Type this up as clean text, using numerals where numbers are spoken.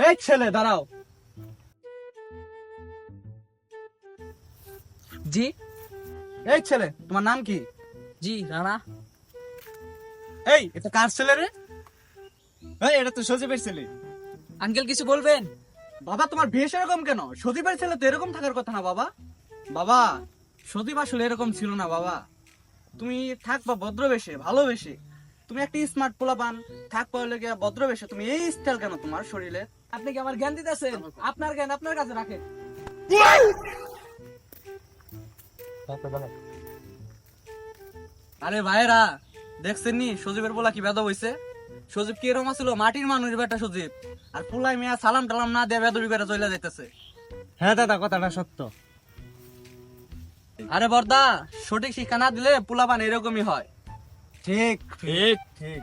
এই ছেলে দাঁড়াও। জি এই ছেলে, তোমার নাম কি? জি রানা। এই, এটা কার ছেলে রে? এই, এটা তো সজীবের ছেলে। আঙ্কেল কিছু বলবেন? বাবা, তোমার বিয়ে এরকম কেন? সজীবের ছেলে তো এরকম থাকার কথা না বাবা। বাবা, সজীব আসলে এরকম ছিল না বাবা। তুমি থাকবা ভদ্রবেশে, ভালোবেসে। তুমি একটা স্মার্ট পোলাপান, থাকবা হলে গিয়া ভদ্রবেশে। তুমি এই স্টাইল কেন তোমার শরীরে? আপনি কি আমার জ্ঞান দিতেছেন? আপনার জ্ঞান আপনার কাছে রাখেন। আরে ভাইরা, দেখছেন নি সজীবের পোলা কি বেদব হইছে? সজীব কি এরকম ছিল? মাটির মানুষ বেটা সজীব। আর পোলাই মিয়া সালাম টালাম না দিয়ে বেদবি করে চলে যাইতেছে। হ্যাঁ দাদা, কথাটা সত্য। আরে বর্দা, সঠিক শিক্ষা না দিলে পোলাপান এরকমই হয়। ঠিক ঠিক ঠিক।